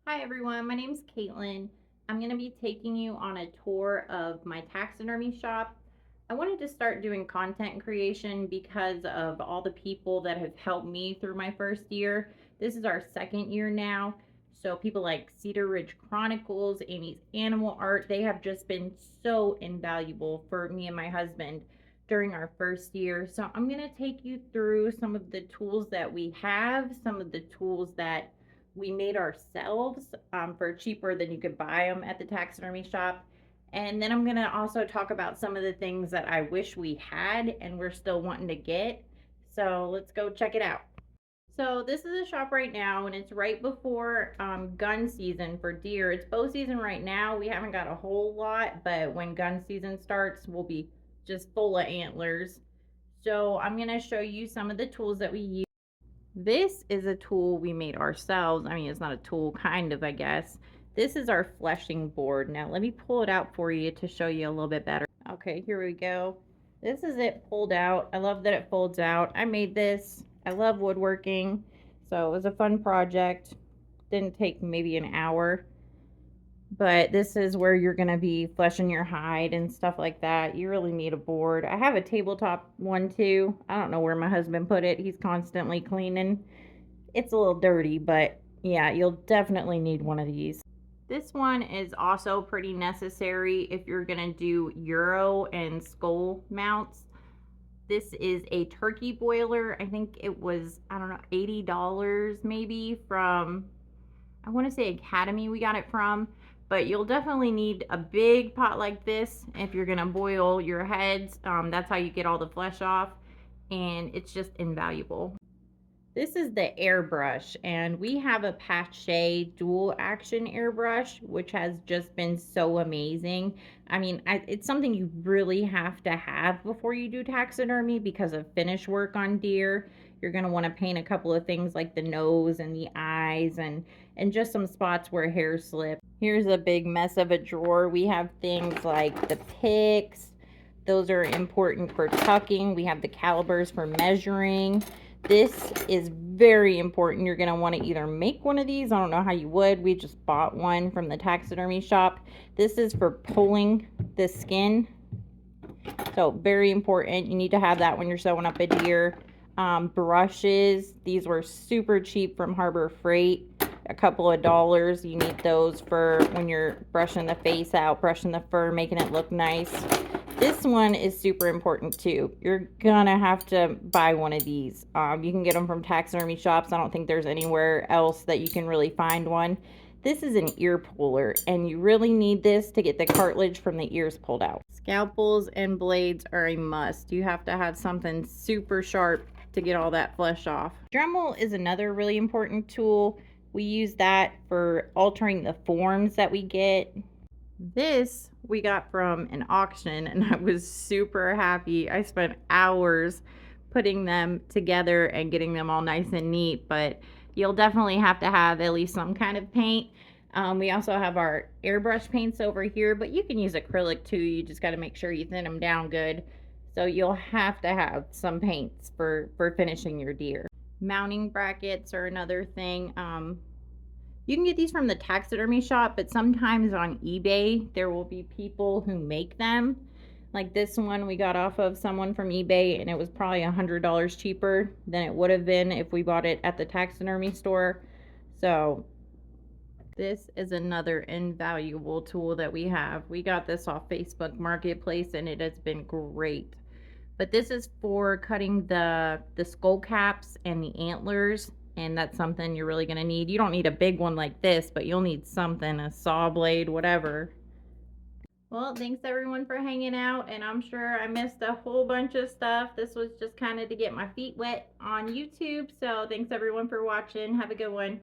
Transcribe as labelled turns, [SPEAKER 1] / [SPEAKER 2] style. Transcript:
[SPEAKER 1] Hi everyone, my name is Caitlin. I'm going to be taking you on a tour of my taxidermy shop. I wanted to start doing content creation because of all the people that have helped me through my first year. This is our second year now. So people like Cedar Ridge Chronicles, Amy's Animal Art, they have just been so invaluable for me and my husband during our first year. So I'm going to take you through some of the tools that we have, some of the tools that we made ourselves for cheaper than you could buy them at the taxidermy shop. And then I'm going to also talk about some of the things that I wish we had and we're still wanting to get. So let's go check it out. So this is a shop right now, and it's right before gun season for deer. It's bow season right now. We haven't got a whole lot, but when gun season starts, we'll be just full of antlers. So I'm going to show you some of the tools that we use. This is a tool we made ourselves. I mean, it's not a tool, kind of, I guess. This is our fleshing board. Now, let me pull it out for you to show you a little bit better. Okay, here we go. This is it pulled out. I love that it folds out. I made this. I love woodworking, so it was a fun project. Didn't take maybe an hour. But this is where you're going to be fleshing your hide and stuff like that. You really need a board. I have a tabletop one too. I don't know where my husband put it. He's constantly cleaning. It's a little dirty, but yeah, you'll definitely need one of these. This one is also pretty necessary if you're going to do Euro and skull mounts. This is a turkey boiler. I think it was, I don't know, $80 maybe from, I want to say Academy we got it from. But you'll definitely need a big pot like this if you're going to boil your heads. That's how you get all the flesh off. And it's just invaluable. This is the airbrush, and we have a Pache dual action airbrush, which has just been so amazing. I mean, it's something you really have to have before you do taxidermy because of finish work on deer. You're going to want to paint a couple of things like the nose and the eyes and just some spots where hair slip. Here's a big mess of a drawer. We have things like the picks. Those are important for tucking. We have the calipers for measuring. This is very important. You're going to want to either make one of these. I don't know how you would. We just bought one from the taxidermy shop. This is for pulling the skin. So very important. You need to have that when you're sewing up a deer. Brushes. These were super cheap from Harbor Freight. A couple of dollars. You need those for when you're brushing the face out, brushing the fur, making it look nice. This one is super important too. You're gonna have to buy one of these. You can get them from taxidermy shops. I don't think there's anywhere else that you can really find one. This is an ear puller, and you really need this to get the cartilage from the ears pulled out. Scalpels and blades are a must. You have to have something super sharp to get all that flesh off. Dremel is another really important tool. We use that for altering the forms that we get. This we got from an auction, and I was super happy. I spent hours putting them together and getting them all nice and neat, but you'll definitely have to have at least some kind of paint. We also have our airbrush paints over here, but you can use acrylic too. You just got to make sure you thin them down good. So you'll have to have some paints for finishing your deer. Mounting brackets are another thing. You can get these from the taxidermy shop, but sometimes on eBay, there will be people who make them. Like this one we got off of someone from eBay, and it was probably $100 cheaper than it would have been if we bought it at the taxidermy store. So this is another invaluable tool that we have. We got this off Facebook Marketplace, and it has been great. But this is for cutting the skull caps and the antlers, and that's something you're really going to need. You don't need a big one like this, but you'll need something, a saw blade, whatever. Well, thanks everyone for hanging out, and I'm sure I missed a whole bunch of stuff. This was just kind of to get my feet wet on YouTube, so thanks everyone for watching. Have a good one.